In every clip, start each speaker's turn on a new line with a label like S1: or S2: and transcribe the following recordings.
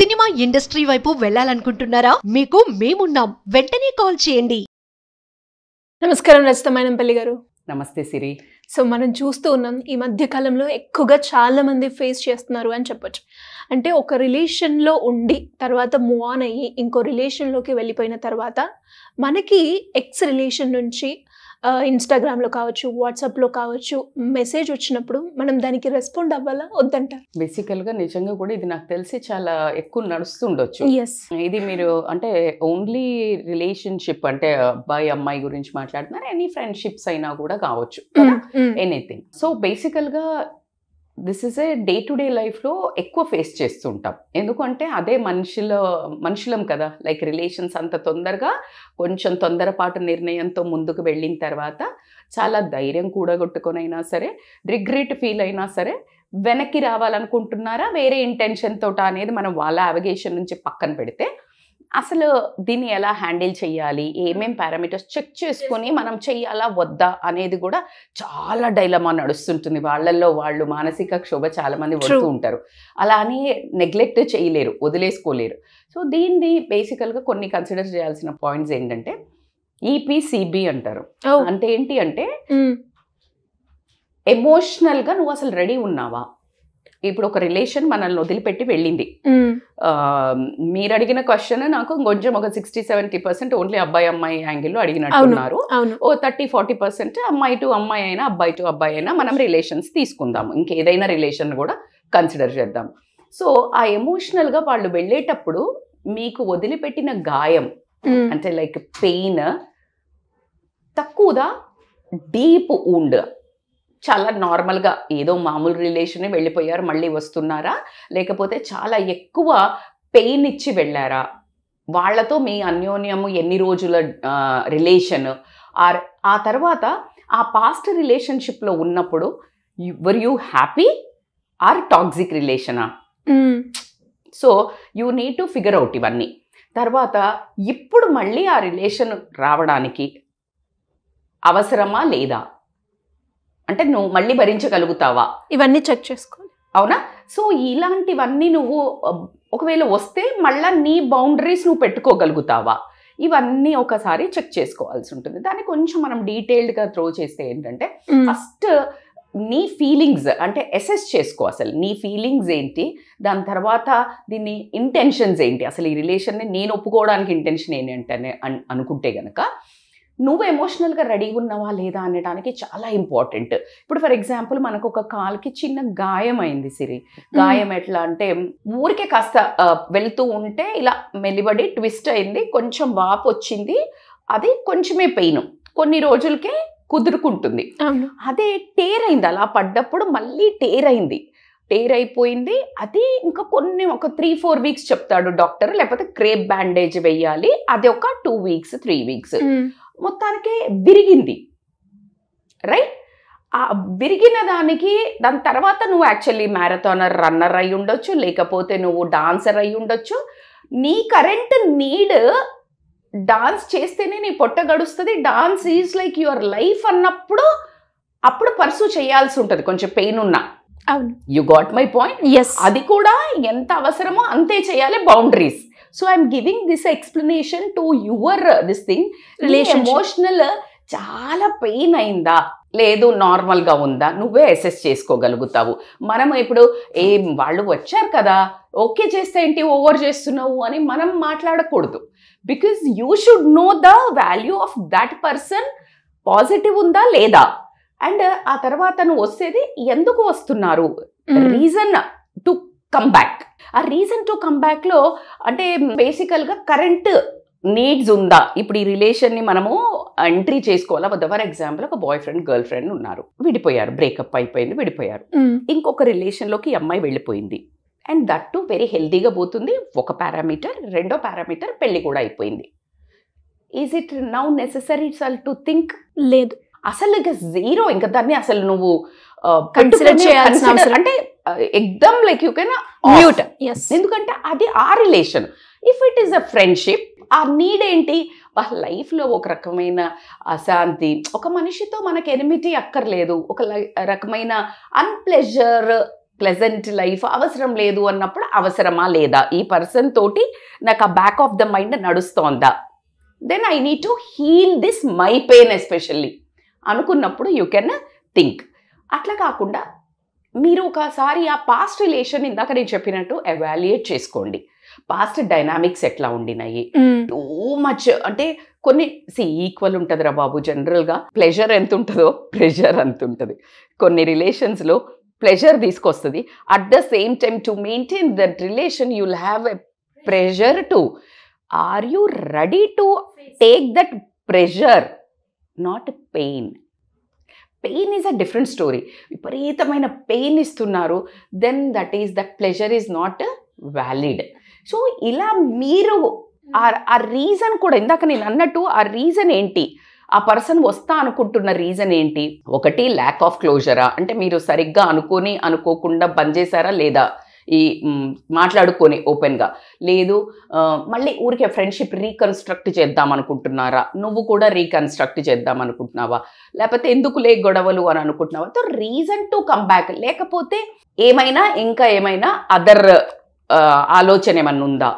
S1: Cinema industry వైపు వెళ్ళాలనుకుంటున్నారా? మీకు మేమున్నాం. వెంటనే కాల్ చేయండి.
S2: నమస్కారం రచితమైనంపల్లి గారు.
S3: నమస్తే సిరి.
S2: సో మనం చూస్తూ ఉన్నాం ఈ మధ్య కాలంలో ఎక్కువగా చాలా మంది ఫేస్ చేస్తున్నారు అని చెప్పొచ్చు. అంటే ఒక రిలేషన్లో ఉండి తర్వాత మూవ్ ఆన్ అయ్యి ఇంకో రిలేషన్లోకి వెళ్ళిపోయిన తర్వాత మనకి ఎక్స్ రిలేషన్ నుంచి ఇన్స్టాగ్రామ్లో కావచ్చు, వాట్సాప్లో కావచ్చు మెసేజ్ వచ్చినప్పుడు మనం దానికి రెస్పాండ్ అవ్వాలా వద్దంటారు?
S3: బేసికల్గా నిజంగా కూడా ఇది నాకు తెలిసి చాలా ఎక్కువ నడుస్తుండొచ్చు. ఇది మీరు అంటే ఓన్లీ రిలేషన్షిప్ అంటే అబ్బాయి అమ్మాయి గురించి మాట్లాడుతున్నారు, ఎనీ ఫ్రెండ్షిప్స్ అయినా కూడా కావచ్చు, ఎనీథింగ్. సో బేసికల్గా this is a day to day లైఫ్లో ఎక్కువ ఫేస్ చేస్తుంటాం. ఎందుకంటే అదే మనుషులం కదా. లైక్ రిలేషన్స్ అంత తొందరగా కొంచెం తొందరపాటు నిర్ణయంతో ముందుకు వెళ్ళిన తర్వాత చాలా ధైర్యం కూడగొట్టుకొనైనా సరే, రిగ్రెట్ ఫీల్ అయినా సరే వెనక్కి రావాలనుకుంటున్నారా వేరే ఇంటెన్షన్ తోట అనేది మనం వాళ్ళ అవగేషన్ నుంచి పక్కన పెడితే అసలు దీన్ని ఎలా హ్యాండిల్ చేయాలి, ఏమేం పారామీటర్స్ చెక్ చేసుకొని మనం చెయ్యాలా వద్దా అనేది కూడా చాలా డైలమా నడుస్తుంటుంది. వాళ్ళల్లో వాళ్ళు మానసిక క్షోభ చాలా మంది పడుతూ ఉంటారు. అలా అని నెగ్లెక్ట్ చేయలేరు, వదిలేసుకోలేరు. సో దీన్ని బేసికల్గా కొన్ని కన్సిడర్ చేయాల్సిన పాయింట్స్ ఏంటంటే ఈపీసీబీ అంటారు. అంటే ఏంటి అంటే ఎమోషనల్గా నువ్వు అసలు రెడీ ఉన్నావా? ఇప్పుడు ఒక రిలేషన్ మనల్ని వదిలిపెట్టి వెళ్ళింది. మీరు అడిగిన క్వశ్చన్ నాకు కొంచెం ఒక 60-70% ఓన్లీ అబ్బాయి అమ్మాయి యాంగిల్లో అడిగినట్టున్నారు. ఓ 30-40% అమ్మాయి టు అమ్మాయి అయినా అబ్బాయి టు అబ్బాయి అయినా మనం రిలేషన్స్ తీసుకుందాము, ఇంకేదైనా రిలేషన్ కూడా కన్సిడర్ చేద్దాం. సో ఆ ఎమోషనల్గా వాళ్ళు వెళ్ళేటప్పుడు మీకు వదిలిపెట్టిన గాయం అంటే లైక్ పెయిన్ తక్కువదా, డీప్ ఊండ్ చాలా నార్మల్గా ఏదో మామూలు రిలేషన్ వెళ్ళిపోయారు మళ్ళీ వస్తున్నారా, లేకపోతే చాలా ఎక్కువ పెయిన్ ఇచ్చి వెళ్ళారా, వాళ్ళతో మీ అన్యోన్యము ఎన్ని రోజుల రిలేషన్, ఆ తర్వాత ఆ పాస్ట్ రిలేషన్షిప్లో ఉన్నప్పుడు were you happy or toxic రిలేషనా? So you need to figure out ఇవన్నీ. తర్వాత ఇప్పుడు మళ్ళీ ఆ రిలేషన్ రావడానికి అవసరమా లేదా, అంటే నువ్వు మళ్ళీ భరించగలుగుతావా,
S2: ఇవన్నీ చెక్ చేసుకోవాలి.
S3: అవునా? సో ఇలాంటివన్నీ నువ్వు ఒకవేళ వస్తే మళ్ళీ నీ బౌండరీస్ నువ్వు పెట్టుకోగలుగుతావా, ఇవన్నీ ఒకసారి చెక్ చేసుకోవాల్సి ఉంటుంది. దాన్ని కొంచెం మనం డీటెయిల్డ్గా త్రో చేస్తే ఏంటంటే ఫస్ట్ నీ ఫీలింగ్స్ అంటే అసెస్ చేసుకో, అసలు నీ ఫీలింగ్స్ ఏంటి, దాని తర్వాత దీన్ని ఇంటెన్షన్స్ ఏంటి, అసలు ఈ రిలేషన్ని నేను ఒప్పుకోవడానికి ఇంటెన్షన్ ఏంటి అని అనుకుంటే కనుక నువ్వు ఎమోషనల్గా రెడీ ఉన్నావా లేదా అనడానికి చాలా ఇంపార్టెంట్. ఇప్పుడు ఫర్ ఎగ్జాంపుల్ మనకు ఒక కాల్కి చిన్న గాయం అయింది సిరి. గాయం ఎట్లా అంటే ఊరికే కాస్త వెళ్తూ ఉంటే ఇలా మెలిబడి ట్విస్ట్ అయింది, కొంచెం వాపు వచ్చింది, అది కొంచెమే పెయిన్, కొన్ని రోజులకే కుదురుకుంటుంది. అదే టేర్ అయింది, అలా పడ్డప్పుడు మళ్ళీ టేర్ అయింది, టేర్ అయిపోయింది, అది ఇంకా ఒక 3-4 వీక్స్ చెప్తాడు డాక్టర్, లేకపోతే క్రేప్ బ్యాండేజ్ వేయాలి, అది ఒక 2 వీక్స్ 3 వీక్స్, మొత్తానికి విరిగింది. రైట్? ఆ విరిగిన దానికి దాని తర్వాత నువ్వు యాక్చువల్లీ మ్యారథానర్ రన్నర్ అయి ఉండొచ్చు, లేకపోతే నువ్వు డాన్సర్ అయి ఉండొచ్చు. నీ కరెంట్ నీడ్ డాన్స్ చేస్తేనే నీ పొట్ట గడుస్తుంది, dance is like your life అన్నప్పుడు అప్పుడు పర్సూ చేయాల్సి ఉంటుంది కొంచెం పెయిన్ ఉన్నా.
S2: అవును,
S3: యు గాట్ మై పాయింట్. అది కూడా ఎంత అవసరమో అంతే చేయాలి, boundaries. So I'm giving this explanation to your this thing. Emotional చాలా పెయిన్ అయిందా లేదు నార్మల్గా ఉందా నువ్వే అసెస్ చేసుకోగలుగుతావు. మనం ఇప్పుడు వాళ్ళు వచ్చారు కదా ఓకే చేస్తే ఏంటి ఓవర్ చేస్తున్నావు అని మనం మాట్లాడకూడదు. Because you should know the value of that person, positive ఉందా లేదా, అండ్ ఆ తర్వాత నువ్వు వచ్చేది ఎందుకు వస్తున్నారు, రీజన్ టు కమ్ బ్యాక్. ఆ రీజన్ టు కమ్ బ్యాక్లో అంటే బేసికల్గా కరెంట్ నీడ్స్ ఉందా. ఇప్పుడు ఈ రిలేషన్ని మనము ఎంట్రీ చేసుకోవాలా వద్దా. ఫర్ ఎగ్జాంపుల్ ఒక బాయ్ ఫ్రెండ్ గర్ల్ ఫ్రెండ్ ఉన్నారు, విడిపోయారు, బ్రేకప్ అయిపోయింది, విడిపోయారు. ఇంకొక రిలేషన్లోకి అమ్మాయి వెళ్ళిపోయింది, అండ్ దట్ టు వెరీ హెల్దీగా పోతుంది. ఒక పారామీటర్, రెండో పారామీటర్ పెళ్లి కూడా అయిపోయింది. Is it now necessary to think?
S2: లేదు,
S3: అసలు ఇక జీరో. ఇంకా దాన్ని అసలు నువ్వు
S2: కన్సిడర్ చేయాల్సిన
S3: అంటే ఎగ్దమ్ లైక్ యూ కెన్ మ్యూట్. ఎందుకంటే అది ఆ relation. If it is a friendship, ఆ నీడ్ ఏంటి, వాళ్ళ లైఫ్లో ఒక రకమైన అశాంతి, ఒక మనిషితో మనకు ఎనిమిటీ అక్కర్లేదు, ఒక రకమైన అన్ప్లెజర్ ప్లెజెంట్ లైఫ్ అవసరం లేదు అన్నప్పుడు అవసరమా లేదా, ఈ పర్సన్ తోటి నాకు ఆ బ్యాక్ ఆఫ్ ద మైండ్ నడుస్తోందా, then I need to heal this my pain especially అనుకున్నప్పుడు యూ కెన్ థింక్. అట్లా కాకుండా మీరు ఒకసారి ఆ పాస్ట్ రిలేషన్ ఇందాక నేను చెప్పినట్టు ఎవాల్యుయేట్ చేసుకోండి. పాస్ట్ డైనామిక్స్ ఎట్లా ఉండినాయి, టూ మచ్ అంటే కొన్ని ఈక్వల్ ఉంటుంది రా బాబు. జనరల్గా ప్లెజర్ ఎంత ఉంటుందో ప్రెషర్ అంత ఉంటుంది. కొన్ని రిలేషన్స్లో ప్లెజర్ తీసుకొస్తుంది, at the same time to maintain that relation you will have a pressure too. Are you ready to take that pressure, not pain. Pain is a different story. విపరీతమైన pain ఇస్తున్నారు, then that pleasure is not valid. So ఇలా మీరు ఆ reason కూడా ఇందాక నేను అన్నట్టు ఆ రీజన్ ఏంటి, ఆ పర్సన్ వస్తా అనుకుంటున్న రీజన్ ఏంటి. ఒకటి ల్యాక్ ఆఫ్ క్లోజరా, అంటే మీరు సరిగ్గా అనుకోకుండా బంద్ చేశారా లేదా, ఈ మాట్లాడుకొని ఓపెన్గా, లేదు మళ్ళీ ఊరికే ఫ్రెండ్షిప్ రీకన్స్ట్రక్ట్ చేద్దాం అనుకుంటున్నారా, నువ్వు కూడా రీకన్స్ట్రక్ట్ చేద్దాం అనుకుంటున్నావా, లేకపోతే ఎందుకు గొడవలు అని అనుకుంటున్నావా. So reason to come back, లేకపోతే ఇంకా ఏమైనా అదర్ ఆలోచన ఏమన్నా ఉందా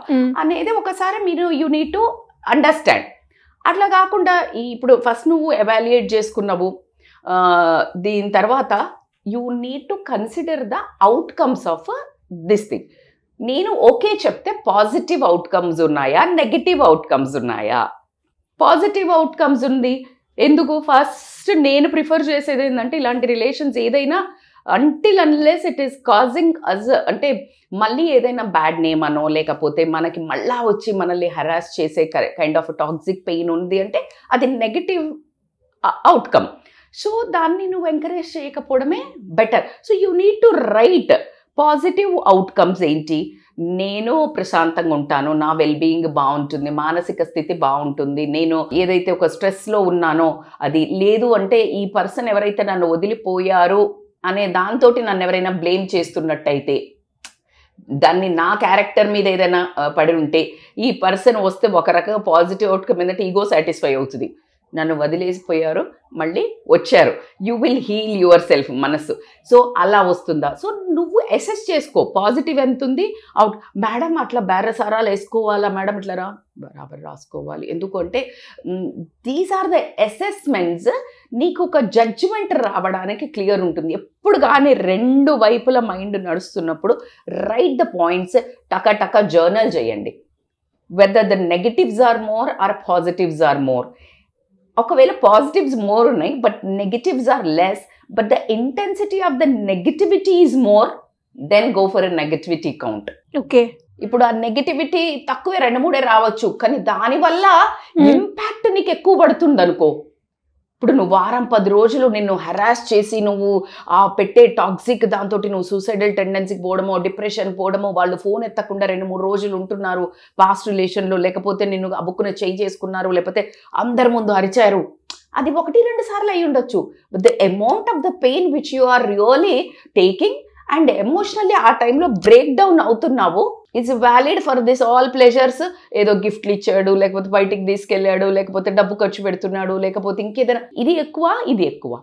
S3: అనేది ఒకసారి మీరు యూ నీడ్ టు అండర్స్టాండ్. అట్లా కాకుండా ఇప్పుడు ఫస్ట్ నువ్వు ఎవాల్యుయేట్ చేసుకున్నావు, దీని తర్వాత you need to consider the outcomes of this thing. నేను ఓకే చెప్తే పాజిటివ్ అవుట్కమ్స్ ఉన్నాయా, నెగటివ్ అవుట్కమ్స్ ఉన్నాయా. పాజిటివ్ అవుట్కమ్స్ ఉంది. ఎందుకు ఫస్ట్ నేను ప్రిఫర్ చేసేది ఏంటంటే ఇలాంటి రిలేషన్స్ ఏదైనా until unless it is causing us, అంటే మళ్ళీ ఏదైనా బ్యాడ్ నేమ్ అనో లేకపోతే మనకి మళ్ళా వచ్చి మనల్ని హెరాస్ చేసే కైండ్ ఆఫ్ టాక్సిక్ పెయిన్ ఉంది అంటే అది నెగటివ్ అవుట్కమ్. సో దాన్ని నువ్వు ఎంకరేజ్ చేయకపోవడమే better. So you need to write positive outcomes ఏంటి. నేను ప్రశాంతంగా ఉంటాను, నా వెల్బీయింగ్ బాగుంటుంది, మానసిక స్థితి బాగుంటుంది, నేను ఏదైతే ఒక స్ట్రెస్లో ఉన్నానో అది లేదు. అంటే ఈ పర్సన్ ఎవరైతే నన్ను వదిలిపోయారు అనే దాంతో నన్ను ఎవరైనా బ్లేమ్ చేస్తున్నట్టయితే, దాన్ని నా క్యారెక్టర్ మీద ఏదైనా పడి ఉంటే, ఈ పర్సన్ వస్తే ఒక రకంగా పాజిటివ్ అవుట్కమ్ ఏంటంటే ఈగో సాటిస్ఫై అవుతుంది, నన్ను వదిలేసిపోయారు మళ్ళీ వచ్చారు, you will heal yourself మనస్సు. సో అలా వస్తుందా. సో నువ్వు అసెస్ చేసుకో పాజిటివ్ ఎంత ఉంది. అవుట్ మేడం అట్లా బేరసారాలు వేసుకోవాలా మేడం, ఇట్లా బరాబర్ రాసుకోవాలి. ఎందుకంటే దీస్ ఆర్ ద అసెస్మెంట్స్. నీకు ఒక జడ్జిమెంట్ రావడానికి క్లియర్ ఉంటుంది. ఎప్పుడు కానీ రెండు వైపుల మైండ్ నడుస్తున్నప్పుడు రైట్ ద పాయింట్స్, టక జర్నల్ చేయండి. Whether the negatives are more or positives are more. ఒకవేళ పాజిటివ్స్ మోర్ ఉన్నాయి but negatives are less, but the intensity of the negativity is more, then go for a negativity count.
S2: Okay,
S3: ఇప్పుడు ఆ negativity తక్కువే 2-3 రావచ్చు, కానీ దానివల్ల impact నీకు ఎక్కువ పడుతుంది అనుకో. ఇప్పుడు నువ్వు 10 రోజులు నిన్ను హెరాస్ చేసి నువ్వు ఆ పెట్టే టాక్సిక్ దాంతో నువ్వు సూసైడల్ టెండెన్సీకి పోవడమో, డిప్రెషన్ పోవడమో, వాళ్ళు ఫోన్ ఎత్తకుండా 2-3 రోజులు ఉంటున్నారు పాస్ట్ రిలేషన్లో, లేకపోతే నిన్ను అబుక్కున చేయి చేసుకున్నారు, లేకపోతే అందరి ముందు అరిచారు, అది 1-2 సార్లు అయి ఉండొచ్చు. But the amount of the pain which you are really taking and emotionally ఆ టైంలో బ్రేక్ డౌన్ అవుతున్నావు, it's valid for this all pleasures. ఏదో గిఫ్ట్లు ఇచ్చాడు, లేకపోతే బయటికి తీసుకెళ్ళాడు, లేకపోతే డబ్బు ఖర్చు పెడుతున్నాడు, లేకపోతే ఇంకేదైనా, ఇది ఎక్కువ ఇది ఎక్కువ,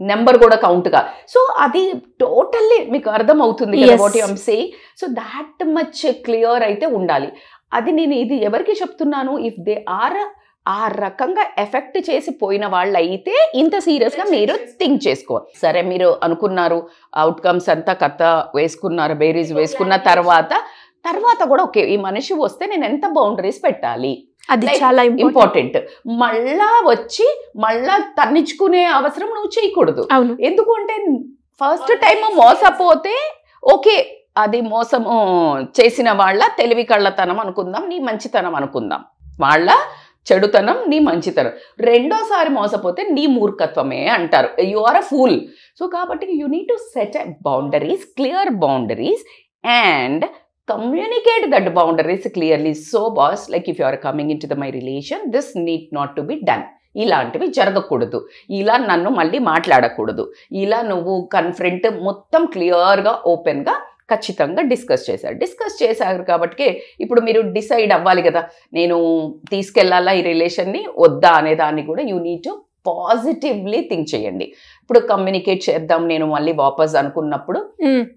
S3: నెంబర్ కూడా కౌంట్గా. సో అది టోటల్లీ మీకు అర్థం అవుతుంది కదా what you am saying. So that much clear అయితే ఉండాలి. అది నేను ఇది ఎవరికి చెప్తున్నాను, ఇఫ్ దే ఆర్ ఆ రకంగా ఎఫెక్ట్ చేసి పోయిన వాళ్ళు అయితే ఇంత సీరియస్గా మీరు థింక్ చేసుకోవాలి. సరే మీరు అనుకున్నారు, అవుట్కమ్స్ అంతా కథ వేసుకున్నారు, బేరీస్ వేసుకున్న తర్వాత కూడా ఓకే ఈ మనిషి వస్తే నేను ఎంత బౌండరీస్ పెట్టాలి,
S2: అది చాలా
S3: ఇంపార్టెంట్. మళ్ళా తన్నించుకునే అవసరం నువ్వు చేయకూడదు. ఎందుకు అంటే ఫస్ట్ టైం మోసపోతే ఓకే, అది మోసము చేసిన వాళ్ళ తెలివి కళ్ళతనం అనుకుందాం, నీ మంచితనం అనుకుందాం, వాళ్ళ చెడుతనం నీ మంచితనం. రెండోసారి మోసపోతే నీ మూర్ఖత్వమే అంటారు, you are a fool. So కాబట్టి you need to set boundaries, clear boundaries and communicate that boundaries clearly. So boss, like if you are coming into my relation, this need not to be done. ఇలాంటివి జరగకూడదు, ఇలా నన్ను మళ్ళీ మాట్లాడకూడదు, ఇలా నువ్వు confront మొత్తం క్లియర్గా ఓపెన్గా ఖచ్చితంగా డిస్కస్ చేశారు కాబట్టి ఇప్పుడు మీరు డిసైడ్ అవ్వాలి కదా, నేను తీసుకెళ్లాలా ఈ రిలేషన్ని వద్దా అనే దాన్ని కూడా you need to positively think చేయండి. ఇప్పుడు కమ్యూనికేట్ చేద్దాం నేను మళ్ళీ వాపస్ అనుకున్నప్పుడు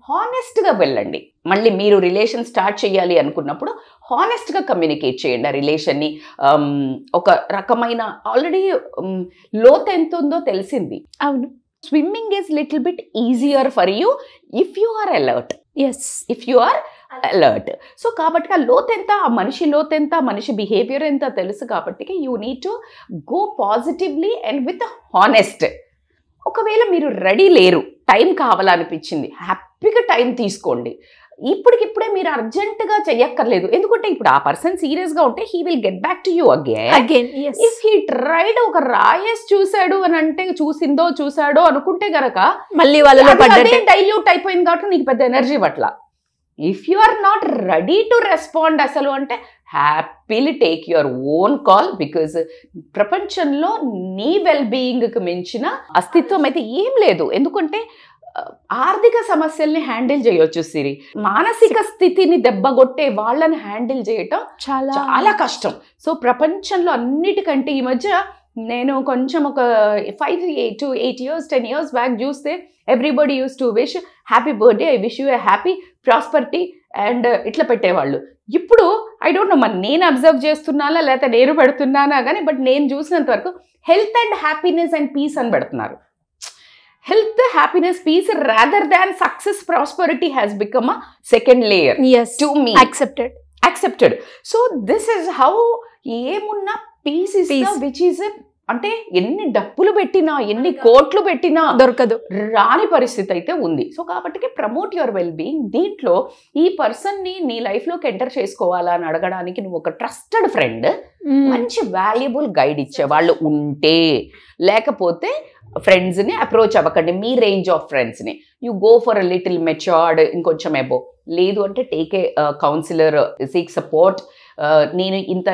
S3: హానెస్ట్గా వెళ్ళండి. మళ్ళీ మీరు రిలేషన్ స్టార్ట్ చేయాలి అనుకున్నప్పుడు హానెస్ట్గా కమ్యూనికేట్ చేయండి. ఆ రిలేషన్ని ఒక రకమైన ఆల్రెడీ లోతు ఎంత ఉందో తెలిసింది.
S2: అవును.
S3: Swimming is little bit easier for you if you are alert. If you are alert. So కాబట్టి ఆ లోతు ఎంత, ఆ మనిషి లోతు ఎంత, ఆ మనిషి బిహేవియర్ ఎంత తెలుసు కాబట్టి you need to go positively and with honest. ఒకవేళ మీరు రెడీ లేరు, టైం కావాలనిపించింది, హ్యాపీగా టైం తీసుకోండి. ఇప్పటికిప్పుడే మీరు అర్జెంటుగా చెయ్యక్కర్లేదు. ఎందుకంటే ఇప్పుడు ఆ పర్సన్ సీరియస్గా ఉంటే he will get back to you again. If he tried ఒక రాయేసి చూశాడు అని అంటే చూసాడో అనుకుంటే గనక మళ్ళీ వాళ్ళలో డైల్యూట్ అయిపోయింది కాబట్టి నీకు పెద్ద ఎనర్జీ పట్ల. If you are not ready to respond అసలు అంటే happily take your own call. Because ప్రపంచంలో నీ వెల్ బీయింగ్కి మించిన అస్తిత్వం అయితే ఏం లేదు. ఎందుకంటే ఆర్థిక సమస్యల్ని హ్యాండిల్ చేయొచ్చు సిరి, మానసిక స్థితిని దెబ్బగొట్టే వాళ్ళని హ్యాండిల్ చేయటం చాలా కష్టం. సో ప్రపంచంలో అన్నిటికంటే ఈ మధ్య నేను కొంచెం ఒక 5 to 8 years 10 years బ్యాక్ చూస్తే everybody use to wish happy birthday, I wish you A happy prosperity and ఇట్లా పెట్టేవాళ్ళు. ఇప్పుడు ఐ డోంట్ నో మరి నేను అబ్జర్వ్ చేస్తున్నానా లేకపోతే నేను పెడుతున్నానా కానీ, బట్ నేను చూసినంత వరకు health and happiness and peace అని పెడుతున్నారు. Health, happiness, peace rather than success, prosperity has become a second layer.
S2: Yes,
S3: to me. Accepted. So this is how ఏమున్నా peace is the which is అంటే ఎన్ని డబ్బులు పెట్టినా ఎన్ని కోట్లు పెట్టినా
S2: దొరకదు,
S3: రాని పరిస్థితి అయితే ఉంది. సో కాబట్టి ప్రమోట్ యువర్ వెల్ బీయింగ్. దీంట్లో ఈ పర్సన్ని నీ లైఫ్లోకి ఎంటర్ చేసుకోవాలా అని అడగడానికి నువ్వు ఒక ట్రస్టెడ్ ఫ్రెండ్, మంచి వాల్యుబుల్ గైడ్ ఇచ్చే వాళ్ళు ఉంటే, లేకపోతే ఫ్రెండ్స్ని అప్రోచ్ అవ్వకండి. మీ రేంజ్ ఆఫ్ ఫ్రెండ్స్ని you go for a little matured, ఇంకొంచెం అబో. లేదు అంటే take a counsellor, seek support. నేను ఇంత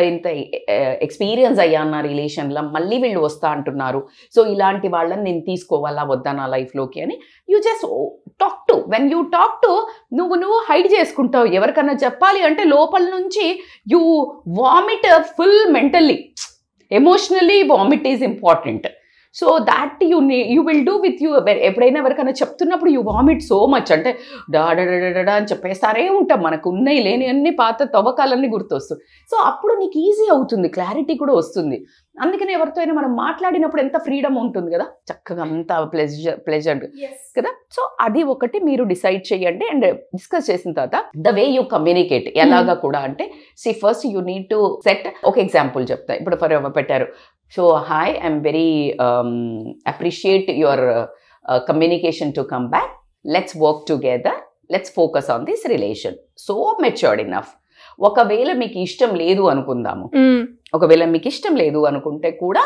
S3: ఎక్స్పీరియన్స్ అయ్యాను నా రిలేషన్లో, మళ్ళీ వీళ్ళు వస్తా అంటున్నారు, సో ఇలాంటి వాళ్ళని నేను తీసుకోవాలా వద్దా నా లైఫ్లోకి అని you just talk to. When you talk to నువ్వు హైడ్ చేసుకుంటావు. ఎవరికన్నా చెప్పాలి అంటే లోపల నుంచి you vomit full mentally, emotionally vomit is important. So that you will do with you. ఎప్పుడైనా ఎవరికైనా చెప్తున్నప్పుడు యూ వామిట్ సో మచ్ అంటే డాడా అని చెప్పేస్తారే ఉంటాం, మనకు ఉన్నాయి లేని అన్ని పాత తవ్వకాలన్నీ గుర్తొస్తుంది. సో అప్పుడు నీకు ఈజీ అవుతుంది, క్లారిటీ కూడా వస్తుంది. అందుకని ఎవరితో అయినా మనం మాట్లాడినప్పుడు ఎంత ఫ్రీడమ్ ఉంటుంది కదా, చక్కగా అంత ప్లెజర్ కదా. సో అది ఒకటి మీరు డిసైడ్ చేయండి. అండ్ డిస్కస్ చేసిన తర్వాత ద వే యూ కమ్యూనికేట్ ఎలాగా కూడా అంటే, see first you need to set. ఒక ఎగ్జాంపుల్ చెప్తా. ఇప్పుడు ఫర్ ఎవరు పెట్టారు, so hi, I'm very appreciate your communication to come back. Let's work together. Let's focus on this relation. So matured enough. ఒకవేళ మీకు ఇష్టం లేదు అనుకుందాము, ఒకవేళ మీకు ఇష్టం లేదు అనుకుంటే కూడా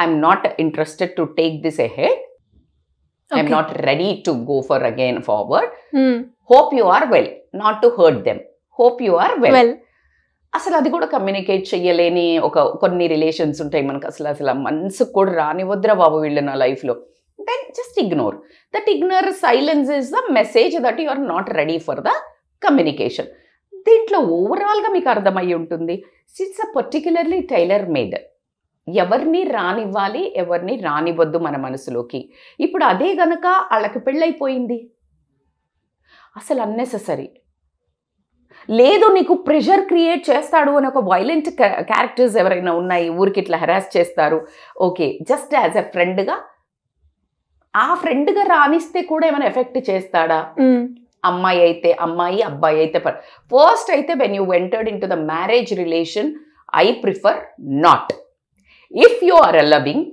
S3: I'm not interested to take this ahead, I'm not ready to go for again forward. Hope you are well, not to hurt them. Hope you are well. అసలు అది కూడా కమ్యూనికేట్ చెయ్యలేని కొన్ని రిలేషన్స్ ఉంటాయి మనకు. అసలు మనసుకు కూడా రానివద్దురా బాబు వీళ్ళు నా లైఫ్లో. Then just ignore that. Ignore silence is the message that you are not ready for the communication. దీంట్లో ఓవరాల్గా మీకు అర్థమయ్యి ఉంటుంది, it's a particularly tailor made. ఎవరిని రానివ్వాలి, ఎవరిని రానివ్వద్దు మన మనసులోకి. ఇప్పుడు అదే గనక వాళ్ళకి పెళ్ళైపోయింది, అసలు అన్నెసెసరీ లేదు. నీకు ప్రెషర్ క్రియేట్ చేస్తాడు అని ఒక వైలెంట్ క్యారెక్టర్స్ ఎవరైనా ఉన్నాయి, ఊరికి ఇట్లా హెరాస్ చేస్తారు, ఓకే, జస్ట్ యాజ్ ఎ ఫ్రెండ్గా ఆ ఫ్రెండ్గా రానిస్తే కూడా ఏమైనా ఎఫెక్ట్ చేస్తాడా? అమ్మాయి అయితే అమ్మాయి, అబ్బాయి అయితే ఫస్ట్ అయితే when you entered in to the marriage relation, I prefer not. If you are loving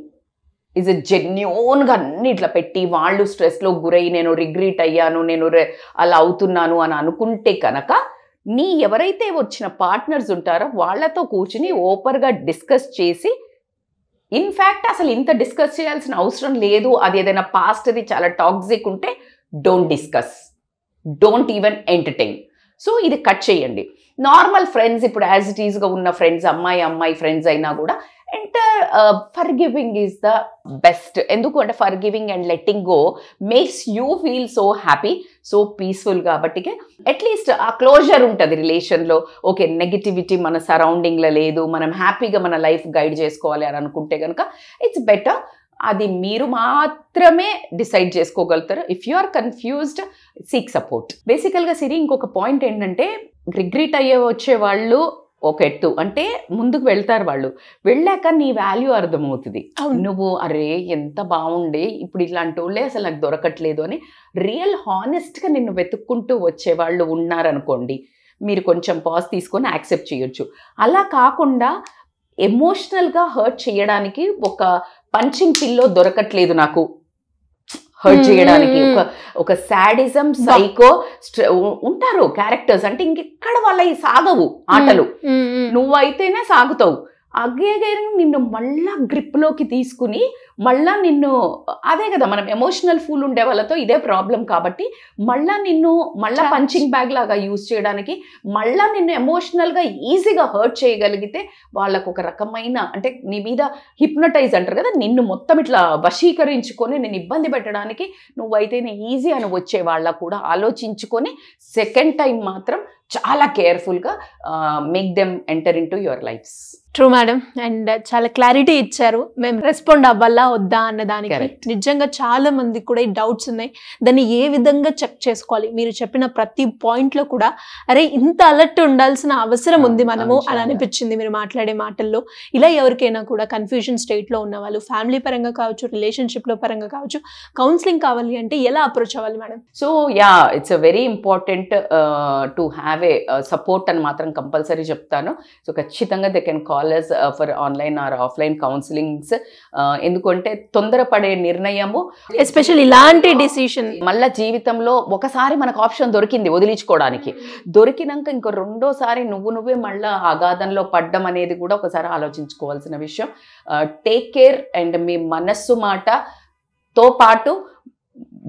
S3: is a జెన్యూన్గా అన్ని ఇట్లా పెట్టి వాళ్ళు స్ట్రెస్లో గురై నేను రిగ్రెట్ అయ్యాను, నేను అలా అవుతున్నాను అని అనుకుంటే కనుక, నీ ఎవరైతే వచ్చిన పార్ట్నర్స్ ఉంటారో వాళ్ళతో కూర్చుని ఓపెన్గా డిస్కస్ చేసి, ఇన్ఫ్యాక్ట్ అసలు ఇంత డిస్కస్ చేయాల్సిన అవసరం లేదు, అది ఏదైనా పాస్ట్ అది చాలా టాక్సిక్ ఉంటే don't discuss, don't even entertain. So ఇది కట్ చేయండి. నార్మల్ ఫ్రెండ్స్, ఇప్పుడు యాజ్ ఇట్ ఈస్గా ఉన్న ఫ్రెండ్స్, అమ్మాయి ఫ్రెండ్స్ అయినా కూడా for giving is the best. ఎందుకు అంటే for giving and letting go makes you feel so happy. So peaceful కాబట్టి అట్లీస్ట్ ఆ క్లోజర్ ఉంటుంది రిలేషన్లో. ఓకే, నెగిటివిటీ మన సరౌండింగ్లో లేదు, మనం హ్యాపీగా మన లైఫ్ గైడ్ చేసుకోవాలి అని అనుకుంటే కనుక ఇట్స్ బెటర్. అది మీరు మాత్రమే డిసైడ్ చేసుకోగలుగుతారు. If you are confused, seek support. బేసికల్గా సిరి ఇంకొక పాయింట్ ఏంటంటే, రిగ్రెట్ వచ్చే వాళ్ళు ఒక ఎత్తు, అంటే ముందుకు వెళ్తారు వాళ్ళు, వెళ్ళాక నీ వాల్యూ అర్థమవుతుంది. నువ్వు అరే ఎంత బాగుండే, ఇప్పుడు ఇట్లాంటి వాళ్ళే అసలు నాకు దొరకట్లేదు అని రియల్ హానెస్ట్గా నిన్ను వెతుక్కుంటూ వచ్చేవాళ్ళు ఉన్నారనుకోండి, మీరు కొంచెం పాజ్ తీసుకొని యాక్సెప్ట్ చేయొచ్చు. అలా కాకుండా ఎమోషనల్గా హర్ట్ చేయడానికి ఒక పంచింగ్ పిల్లో దొరకట్లేదు నాకు హర్ట్ చేయడానికి, ఒక సాడిజం సైకో ఉంటారు క్యారెక్టర్స్, అంటే ఇంకెక్కడ వాళ్ళ సాగవు ఆటలు, నువ్వైతేనే సాగుతావు. అగే నిన్ను మళ్ళా గ్రిప్లోకి తీసుకుని మళ్ళా నిన్ను, అదే కదా మనం ఎమోషనల్ ఫూల్ ఉండే వాళ్ళతో ఇదే ప్రాబ్లం. కాబట్టి మళ్ళా పంచింగ్ బ్యాగ్ లాగా యూజ్ చేయడానికి, మళ్ళా నిన్ను ఎమోషనల్గా ఈజీగా హర్ట్ చేయగలిగితే వాళ్ళకు ఒక రకమైన, అంటే నీ మీద హిప్నటైజ్ అంటారు కదా, నిన్ను మొత్తం ఇట్లా వశీకరించుకొని నేను ఇబ్బంది పెట్టడానికి నువ్వైతేనే ఈజీ అని వచ్చే వాళ్ళ కూడా ఆలోచించుకొని సెకండ్ టైం మాత్రం చాలా కేర్ఫుల్గా make them enter in to your lifes.
S2: True madam. And చాలా క్లారిటీ ఇచ్చారు, మేము రెస్పాండ్ అవ్వాలా వద్దా అన్న దానికి. నిజంగా చాలా మందికి కూడా ఈ డౌట్స్ ఉన్నాయి, దాన్ని ఏ విధంగా చెక్ చేసుకోవాలి. మీరు చెప్పిన ప్రతి పాయింట్లో కూడా అరే ఇంత అలర్ట్ ఉండాల్సిన అవసరం ఉంది మనము అని అనిపించింది మీరు మాట్లాడే మాటల్లో. ఇలా ఎవరికైనా కూడా కన్ఫ్యూజన్ స్టేట్లో ఉన్న వాళ్ళు, ఫ్యామిలీ పరంగా కావచ్చు, రిలేషన్షిప్లో పరంగా కావచ్చు, కౌన్సిలింగ్ కావాలి అంటే ఎలా అప్రోచ్ అవ్వాలి madam?
S3: So it's a very important to have a support అని మాత్రం కంపల్సరీ చెప్తాను. సో ఖచ్చితంగా they can call us for online or offline counselings. ఎందుకంటే తొందరపడే నిర్ణయము,
S2: ఎస్పెషల్లీ ఇలాంటి డిసిషన్,
S3: మళ్ళీ జీవితంలో ఒకసారి మనకు ఆప్షన్ దొరికింది వదిలించుకోవడానికి, దొరికినాక ఇంకో రెండోసారి నువ్వే మళ్ళీ అగాధంలో పడ్డం అనేది కూడా ఒకసారి ఆలోచించుకోవాల్సిన విషయం. Take care. అండ్ మీ మనస్సు మాటతో పాటు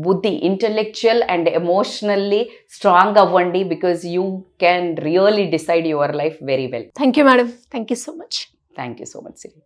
S3: బుద్ధి, ఇంటెలెక్చువల్ అండ్ ఎమోషనల్లీ స్ట్రాంగ్ అవ్వండి, because you can really decide your life very well.
S2: Thank you madam. Thank you so much.
S3: Thank you so much Siri.